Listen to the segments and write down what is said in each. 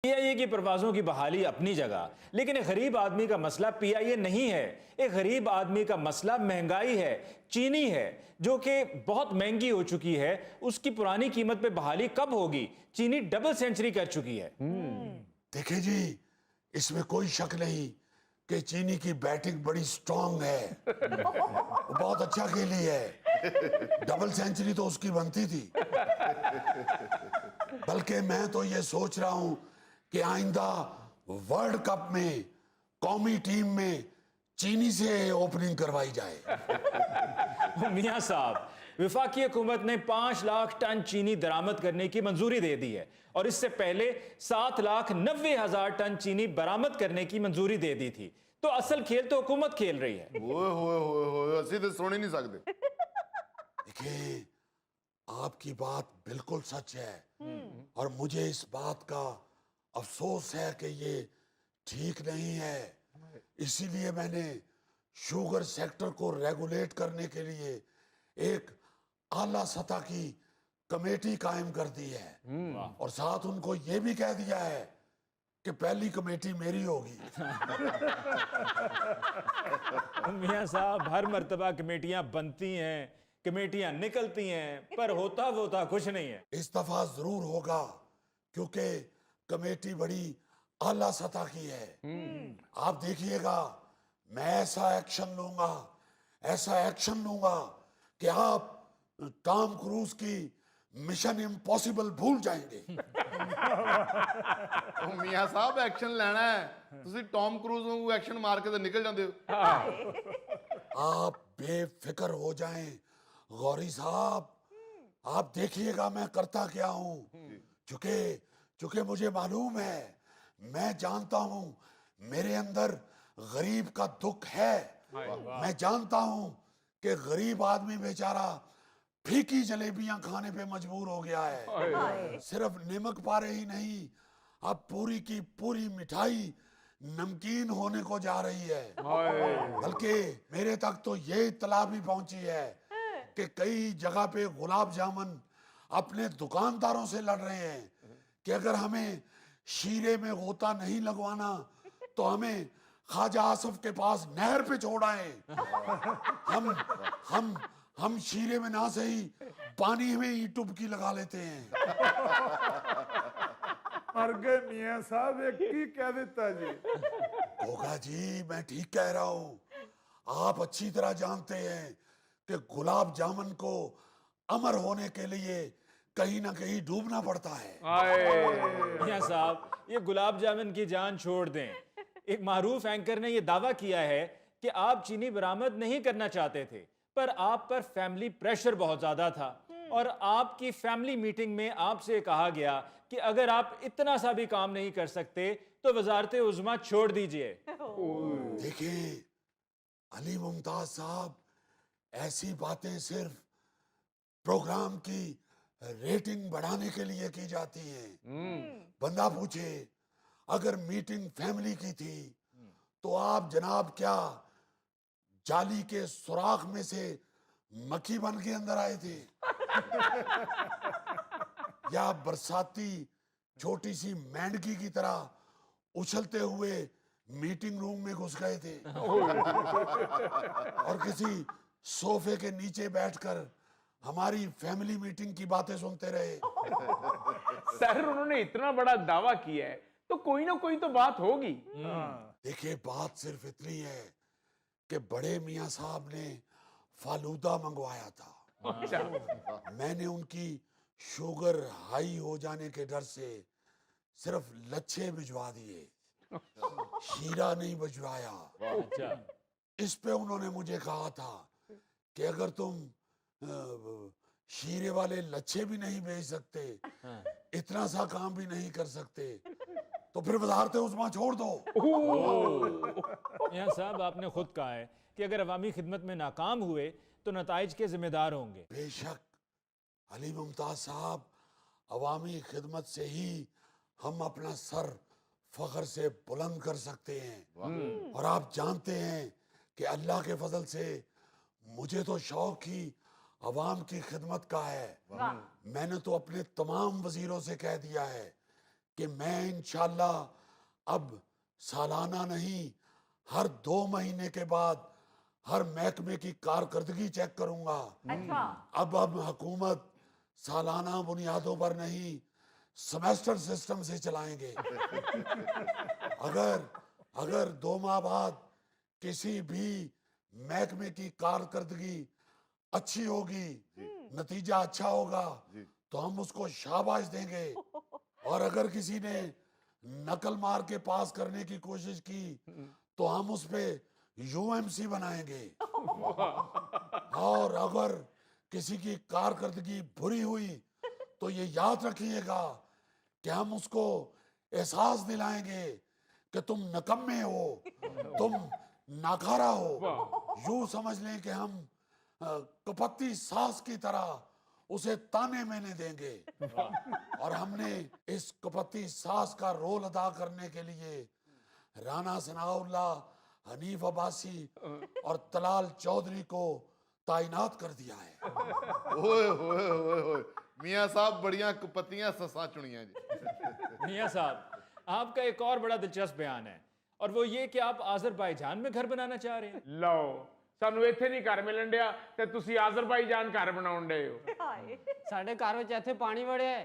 PIA की परवाजों की बहाली अपनी जगह, लेकिन एक गरीब आदमी का मसला पीआईए नहीं है। एक गरीब आदमी का मसला महंगाई है, चीनी है, जो कि बहुत महंगी हो चुकी है। उसकी पुरानी कीमत पे बहाली कब होगी? चीनी डबल सेंचुरी कर चुकी है। देखिए जी, इसमें कोई शक नहीं कि चीनी की बैटिंग बड़ी स्ट्रांग है। वो बहुत अच्छा खेली है। डबल सेंचुरी तो उसकी बनती थी। बल्कि मैं तो ये सोच रहा हूं कि आइंदा वर्ल्ड कप में कौमी टीम में चीनी से ओपनिंग करवाई जाए। मियां साहब, विफाकी हुकूमत ने 5 लाख टन चीनी दरामद करने की मंजूरी दे दी है और इससे पहले 7,90,000 टन चीनी बरामद करने की मंजूरी दे दी थी। तो असल खेल तो हुकूमत खेल रही है। ओए असि तो सुन ही नहीं सकते। देखिए, आपकी बात बिल्कुल सच है और मुझे इस बात का अफसोस है कि ये ठीक नहीं है। इसीलिए मैंने शुगर सेक्टर को रेगुलेट करने के लिए एक आला सतह की कमेटी कायम कर दी है और साथ उनको ये भी कह दिया है कि पहली कमेटी मेरी होगी। मियां साहब, हर मर्तबा कमेटियां बनती हैं, कमेटियां निकलती हैं, पर होता वोता कुछ नहीं है। इस दफा जरूर होगा क्योंकि कमेटी बड़ी आला सतह की है। आप देखिएगा, मैं ऐसा एक्शन लूंगा कि आप टॉम क्रूज की मिशन इम्पॉसिबल भूल जाएंगे। ਉਹ ਮੀਆਂ ਸਾਹਿਬ ਐਕਸ਼ਨ ਲੈਣਾ ਹੈ, ਤੁਸੀਂ ਟੌਮ ਕਰੂਜ਼ ਵਾਂਗੂ ਐਕਸ਼ਨ ਮਾਰ ਕੇ ਤੇ ਨਿਕਲ ਜਾਂਦੇ ਹੋ। आप बेफिक्र हो जाएं गौरी साहब। आप देखिएगा मैं करता क्या हूं। चूंकि चूंकि मुझे मालूम है, मैं जानता हूं मेरे अंदर गरीब का दुख है। मैं जानता हूं कि गरीब आदमी बेचारा फीकी जलेबियां खाने पे मजबूर हो गया है। सिर्फ नमक पारे ही नहीं, अब पूरी की पूरी मिठाई नमकीन होने को जा रही है। बल्कि मेरे तक तो ये इत्तला भी पहुंची है कि कई जगह पे गुलाब जामुन अपने दुकानदारों से लड़ रहे हैं कि अगर हमें शीरे में गोता नहीं लगवाना तो हमें ख्वाजा आसफ के पास नहर पे छोड़ आए। हम शीरे में ना सही पानी में ही डुबकी लगा लेते हैं। अरगे मियां साहब एक की कह देता जी। होगा जी, मैं ठीक कह रहा हूं। आप अच्छी तरह जानते हैं कि गुलाब जामुन को अमर होने के लिए कहीं ना कहीं डूबना पड़ता है। मियां साहब, ये गुलाब जामुन की जान छोड़ दें। एक मारूफ एंकर ने यह दावा किया है कि आप चीनी बरामद नहीं करना चाहते थे, पर आप पर फैमिली प्रेशर बहुत ज्यादा था और आपकी फैमिली मीटिंग में आपसे कहा गया कि अगर आप इतना सा भी काम नहीं कर सकते तो वजारत उज़्मा छोड़ दीजिए। देखिए अली मुमताज साहब, ऐसी बातें सिर्फ प्रोग्राम की रेटिंग बढ़ाने के लिए की जाती हैं। बंदा पूछे, अगर मीटिंग फैमिली की थी तो आप जनाब क्या जाली के सुराख में से मक्खी बन के अंदर आए थे या बरसाती छोटी सी मेंढकी की तरह उछलते हुए मीटिंग रूम में घुस गए थे और किसी सोफे के नीचे बैठकर हमारी फैमिली मीटिंग की बातें सुनते रहे। सर, उन्होंने इतना बड़ा दावा किया है तो कोई ना कोई तो बात होगी। देखिए, बात सिर्फ इतनी है कि बड़े मियां साहब ने फालूदा मंगवाया था। अच्छा। मैंने उनकी शुगर हाई हो जाने के डर से सिर्फ लच्छे भिजवा दिए, शीरा नहीं भिजवाया। अच्छा, इस पे उन्होंने मुझे कहा था कि अगर तुम शीरे वाले लच्छे भी नहीं भेज सकते, इतना सा काम भी नहीं कर सकते, तो फिर वजारत उज़्मा छोड़ दो। मियां साहब, आपने खुद कहा है कि अगर अवामी खिदमत में नाकाम हुए तो नताइज के जिम्मेदार होंगे। बेशक अली मुमताज साहब, अवामी खिदमत से ही हम अपना सर फख्र से बुलंद कर सकते हैं। और आप जानते हैं कि अल्लाह के फजल से मुझे तो शौक ही अवाम की खिदमत का है। मैंने तो अपने तमाम वजीरों से कह दिया है कि मैं इंशाल्लाह अब सालाना नहीं, हर 2 महीने के बाद हर महकमे की कारकर्दगी चेक करूंगा। अच्छा। अब हुकूमत सालाना बुनियादों पर नहीं, सेमेस्टर सिस्टम से चलाएंगे। अगर 2 माह बाद किसी भी महकमे की कारकर्दगी अच्छी होगी, नतीजा अच्छा होगा, तो हम उसको शाबाश देंगे। और अगर किसी ने नकल मार के पास करने की कोशिश की तो हम उस पे यूएमसी बनाएंगे। और अगर किसी की कारकर्दगी बुरी हुई तो ये याद रखिएगा कि हम उसको एहसास दिलाएंगे कि तुम नकम्मे हो, तुम नाकारा हो। यूं समझ लें कि हम कपत्ती सास की तरह उसे ताने मैंने देंगे। और हमने इस कपत्ती सास का रोल अदा करने के लिए राना सनाउल्लाह, हनीफ अब्बासी और तलाल चौधरी को ताइनात कर दिया है। ओए होए होए होए, मियां साहब बढ़िया पतियां ससा चुनिया जी। मियां साहब, आपका एक और बड़ा दिलचस्प बयान है, और वो ये कि आप आज़रबाईजान में घर बनाना चाह रहे हैं। ਲਓ ਸਾਨੂੰ ਇੱਥੇ ਨਹੀਂ ਘਰ ਮਿਲਣ ਡਿਆ ਤੇ ਤੁਸੀਂ ਆਜ਼ਰਬਾਈਜਾਨ ਘਰ ਬਣਾਉਣ ਡਏ ਹੋ। ਹਾਏ। ਸਾਡੇ ਘਰ ਵਿੱਚ ਇੱਥੇ ਪਾਣੀ ਵੜਿਆ ਹੈ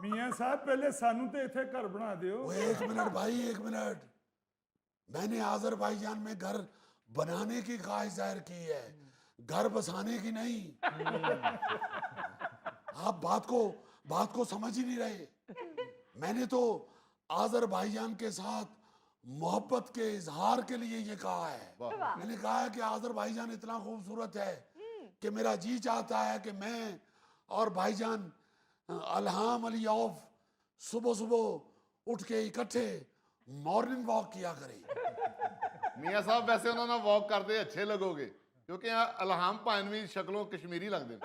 ਮੀਆਂ ਸਾਹਿਬ ਪਹਿਲੇ ਸਾਨੂੰ ਤੇ ਇੱਥੇ ਘਰ ਬਣਾ ਦਿਓ। वो 1 मिनट भाई, 1 मिनट। मैंने आज़रबाईजान में घर बनाने की ख्वाहिश जाहिर की है, घर बसाने की नहीं। आप बात को समझ ही नहीं रहे। मैंने तो आज़रबाईजान के साथ मोहब्बत के इजहार के लिए ये कहा है। मैंने कहा है कि आज़रबाईजान इतना खूबसूरत है कि मेरा जी चाहता है कि मैं और भाईजान अल्हाम अलीयौफ सुबह सुबह उठ के इकट्ठे मॉर्निंग वॉक किया करें। मियां साहब वैसे ਉਹਨਾਂ ਨਾਲ ਵਾਕ ਕਰਦੇ ਅੱਛੇ ਲੱਗੋਗੇ, ਕਿਉਂਕਿ ਅਲਹਾਮ ਭਾਨ ਵੀ ਸ਼ਕਲੋਂ ਕਸ਼ਮੀਰੀ ਲੱਗਦੇ ਨੇ।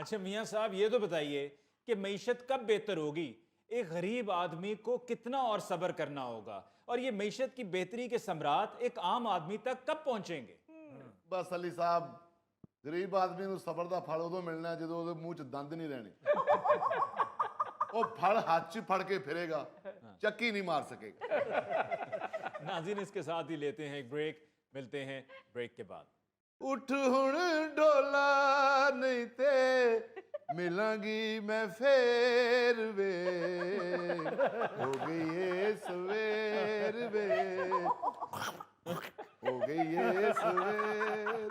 अच्छा मियां साहब, ये तो बताइए कि मईशत कब बेहतर होगी? एक गरीब आदमी को कितना और सब्र करना होगा, और ये मईशत की बेहतरी के सम्राट एक आम आदमी तक कब पहुंचेंगे? ਬਸ ਅਲੀ ਸਾਹਿਬ, ਗਰੀਬ ਆਦਮੀ ਨੂੰ ਸਬਰ ਦਾ ਫਲ ਉਦੋਂ ਮਿਲਣਾ ਹੈ ਜਦੋਂ ਉਹਦੇ ਮੂੰਹ 'ਚ ਦੰਦ ਨਹੀਂ ਰਹਿਣੇ। ਉਹ ਫਲ ਹੱਥ 'ਚ ਫੜ ਕੇ ਫਿਰੇਗਾ, ਚੱਕੀ ਨਹੀਂ ਮਾਰ ਸਕੇਗਾ। नाज़रीन, इसके साथ ही लेते हैं एक ब्रेक, मिलते हैं ब्रेक के बाद। ਉੱਠ ਹੁਣ ਡੋਲਾ ਨਹੀਂ ਤੇ ਮਿਲਾਂਗੀ ਮੈਂ ਫੇਰ ਵੇ, ਹੋ ਗਈ ਏ ਸਵੇਰ ਵੇ, ਹੋ ਗਈ ਏ ਸਵੇਰ।